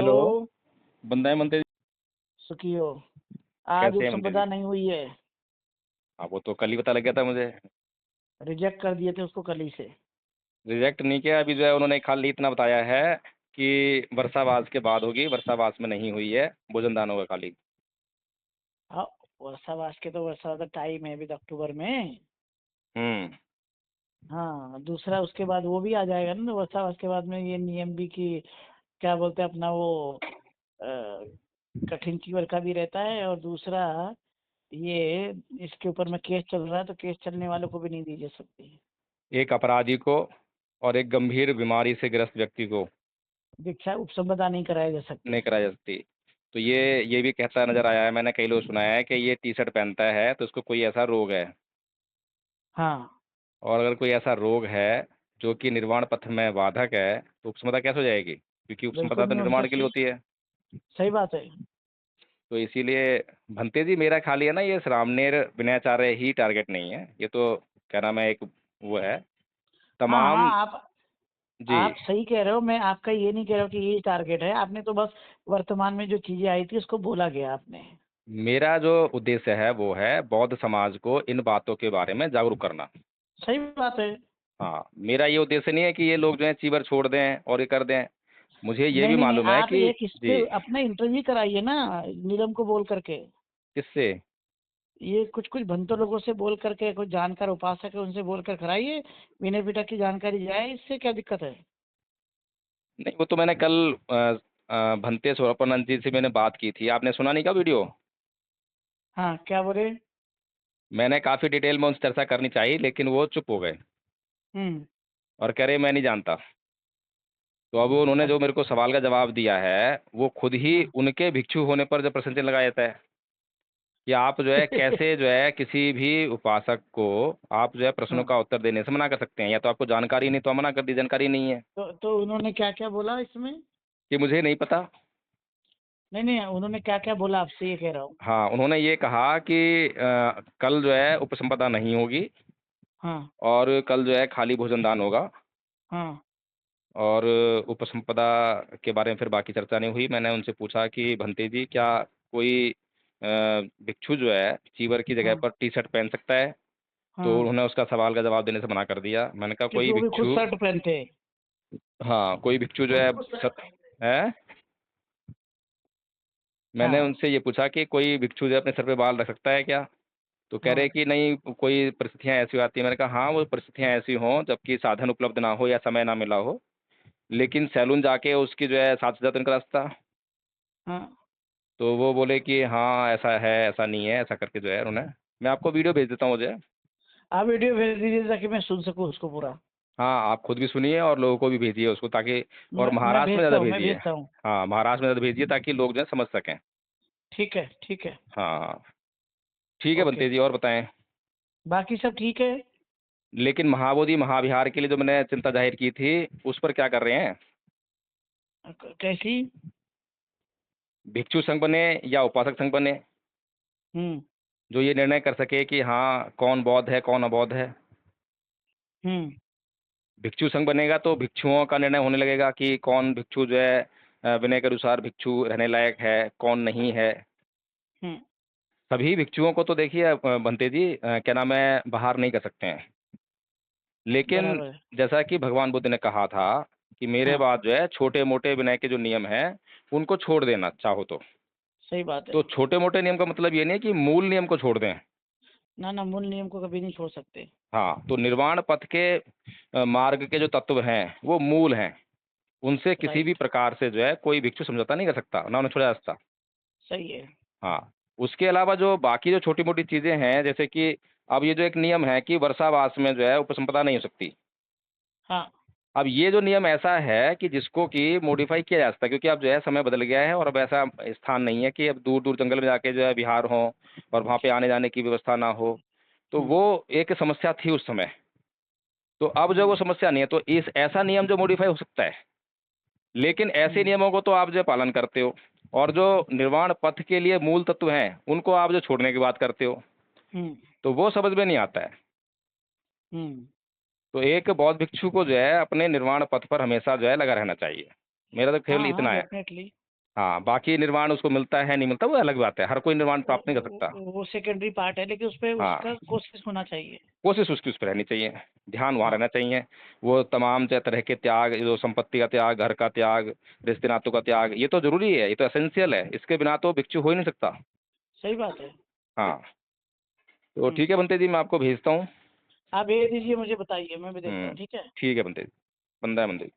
Hello. Hello. बंदाए मनते सुखी हो। आज कैसे हैं मनते जी? उपसंपदा नहीं हुई है। हाँ, वो तो कल ही पता लग गया था मुझे। रिजेक्ट कर दिए थे उसको कल ही से। रिजेक्ट नहीं किया, अभी जो है उन्होंने खाली इतना बताया है कि वर्षावास के बाद होगी, वर्षावास में नहीं हुई है, भोजन दान होगा खाली। हाँ। वर्षावास के तो वर्षा का टाइम है अभी तो अक्टूबर में। हम्म। हाँ, दूसरा उसके बाद वो भी आ जाएगा ना, वर्षावास के बाद में ये नियम भी कि क्या बोलते हैं अपना वो अ, कठिन चीवर का भी रहता है, और दूसरा ये इसके ऊपर में केस चल रहा है तो केस चलने वालों को भी नहीं दी जा सकती। एक अपराधी को और एक गंभीर बीमारी से ग्रस्त व्यक्ति को दीक्षा उपसंपदा नहीं कराई जा नहीं सकती। कराई जा सकती। तो ये भी कहता नजर आया है, मैंने कई लोग सुनाया है कि ये टी शर्ट पहनता है तो उसको कोई ऐसा रोग है, हाँ। और अगर कोई ऐसा रोग है जो कि निर्वाण पथ में बाधक है तो उपसंपदा कैसे हो जाएगी, क्योंकि उपसंपदा बिल्कुल तो नहीं हो निर्माण के लिए सकती। होती है। सही बात है। तो इसीलिए भंते जी, मेरा खाली है ना, ये रामनेर विनयाचार्य ही टारगेट नहीं है, ये तो क्या नाम है, एक वो है हाँ तमाम। हाँ, जी। आप सही कह रहे हो। मैं आपका ये नहीं कह रहा हूँ कि यही टारगेट है, आपने तो बस वर्तमान में जो चीजें आई थी उसको बोला गया आपने। मेरा जो उद्देश्य है वो है बौद्ध समाज को इन बातों के बारे में जागरूक करना। सही बात है। हाँ, मेरा ये उद्देश्य नहीं है कि ये लोग जो है चीवर छोड़ दें और ये कर दें। मुझे ये नहीं भी नहीं नहीं, मालूम है आप कि एक इस जी। पे अपना इंटरव्यू कराइए ना, नीलम को बोल करके। किससे? ये कुछ कुछ भंतो लोगों से बोल करके, कुछ जानकार उपासक है उनसे बोल कर कराइए। विनय पिटक की जानकारी जाए, इससे क्या दिक्कत है। नहीं, वो तो मैंने कल भंते स्वरूपानंद जी से मैंने बात की थी, आपने सुना नहीं क्या वीडियो? हाँ, क्या बोले। मैंने काफ़ी डिटेल में उनसे चर्चा करनी चाहिए लेकिन वो चुप हो गए हम्म। और कह रहे मैं नहीं जानता। तो अब उन्होंने जो मेरे को सवाल का जवाब दिया है वो खुद ही अच्छा। उनके भिक्षु होने पर जब प्रश्न चिन्ह लगाया जाता है कि आप जो है कैसे जो है किसी भी उपासक को आप जो है प्रश्नों हाँ, का उत्तर देने से मना कर सकते हैं, या तो आपको जानकारी नहीं तो मना कर दी, जानकारी नहीं है तो उन्होंने क्या क्या बोला इसमें। कि मुझे नहीं पता। नहीं नहीं, उन्होंने क्या क्या बोला आपसे ये कह रहा हूँ। हाँ, उन्होंने ये कहा कि कल जो है उपसंपदा नहीं होगी हाँ और कल जो है खाली भोजन दान होगा। हाँ और उपसंपदा के बारे में फिर बाकी चर्चा नहीं हुई। मैंने उनसे पूछा कि भंते जी, क्या कोई भिक्षु जो है चीवर की जगह हाँ पर टी शर्ट पहन सकता है? तो हाँ, उन्होंने उसका सवाल का जवाब देने से मना कर दिया। मैंने कहा क्योंकि कोई वो भी खुद भिक्षु, शर्ट पहनते हैं। हाँ कोई भिक्षु जो वो भी है खुद शर्ट सत पहनते हैं। है। मैंने हाँ उनसे ये पूछा कि कोई भिक्षु जो है अपने सर पे बाल रख सकता है क्या? तो कह रहे हाँ कि नहीं, कोई परिस्थितियाँ ऐसी आती हैं। मैंने कहा हाँ, वो परिस्थितियाँ ऐसी हों जबकि साधन उपलब्ध ना हो या समय ना मिला हो, लेकिन सैलून जाके उसकी जो है 7 से 10 दिन का रास्ता। हाँ। तो वो बोले कि हाँ ऐसा है, ऐसा नहीं है, ऐसा करके जो है उन्होंने। मैं आपको वीडियो भेज देता हूँ मुझे। आप वीडियो भेज दीजिए ताकि मैं सुन सकूँ उसको पूरा। हाँ, आप खुद भी सुनिए और लोगों को भी भेजिए उसको, ताकि और मैं महाराष्ट्र में भेजता ज़्यादा हूँ, मैं भेजिए। भेजता हूँ। हाँ, महाराष्ट्र में ज़्यादा भेजिए ताकि लोग जो है समझ सकें। ठीक है, ठीक है। हाँ हाँ, ठीक है ओके। बनते जी, और बताएं। बाकी सब ठीक है। लेकिन महाबोधि महाविहार के लिए जो मैंने चिंता जाहिर की थी उस पर क्या कर रहे हैं? कैसी। भिक्षु संघ बने या उपासक संघ बने, हम्म जो ये निर्णय कर सके कि हाँ कौन बौद्ध है कौन अबौद्ध है। हम्म भिक्षु संघ बनेगा तो भिक्षुओं का निर्णय होने लगेगा कि कौन भिक्षु जो है विनय के अनुसार भिक्षु रहने लायक है, कौन नहीं है। हम्म। सभी भिक्षुओं को तो देखिए बनते जी, क्या नाम है, बाहर नहीं कर सकते हैं। लेकिन बराबर है। जैसा कि भगवान बुद्ध ने कहा था कि मेरे हाँ, बाद जो है छोटे मोटे विनय के जो नियम हैं उनको छोड़ देना चाहो सही बात है। तो छोटे मोटे नियम का मतलब ये नहीं है कि मूल नियम को छोड़ दें। ना ना, मूल नियम को कभी नहीं छोड़ सकते। हाँ, तो निर्वाण पथ के मार्ग के जो तत्व हैं वो मूल हैं, उनसे किसी भी राइट। प्रकार से जो है कोई भिक्षु समझौता नहीं कर सकता, ना उन्हें छोड़ा जा सकता। सही है। हाँ, उसके अलावा जो बाकी जो छोटी मोटी चीज़ें हैं, जैसे कि अब ये जो एक नियम है कि वर्षावास में जो है उपसंपदा नहीं हो सकती। हाँ। अब ये जो नियम ऐसा है कि जिसको कि मॉडिफाई किया जा सकता है, क्योंकि अब जो है समय बदल गया है और अब ऐसा स्थान नहीं है कि अब दूर दूर जंगल में जाके जो है विहार हो और वहाँ पे आने जाने की व्यवस्था ना हो। तो हम्म वो एक समस्या थी उस समय। तो अब जो वो हम्म। समस्या नहीं है, तो इस ऐसा नियम जो मॉडिफाई हो सकता है, लेकिन ऐसे हम्म नियमों को तो आप जो है पालन करते हो, और जो निर्वाण पथ के लिए मूल तत्व हैं उनको आप जो छोड़ने की बात करते हो, हम्म तो वो समझ में नहीं आता है। हम्म। तो एक बौद्ध भिक्षु को जो है अपने निर्वाण पथ पर हमेशा जो है लगा रहना चाहिए। मेरा तो केवल हाँ हाँ, इतना है। डेफिनेटली। हाँ, बाकी निर्वाण उसको मिलता है नहीं मिलता वो अलग बात है, हर कोई निर्वाण प्राप्त नहीं कर सकता। वो सेकेंडरी पार्ट है, लेकिन उस पे हाँ, उसका कोशिश होना चाहिए। कोशिश उसकी उस पे रहनी चाहिए, ध्यान वहाँ हाँ रहना चाहिए। वो तमाम जो तरह के त्याग, जो संपत्ति का त्याग, घर का त्याग, रिश्ते नातों का त्याग, ये तो ज़रूरी है, ये तो एसेंशियल है, इसके बिना तो भिक्षु हो ही नहीं सकता। सही बात है। हाँ, तो हम्म। ठीक है बंते जी, मैं आपको भेजता हूँ। आप भेज दीजिए, मुझे बताइए, मैं भी देखता हुँ, हूँ, ठीक है। ठीक है बंते जी, बंदा है बंते जी।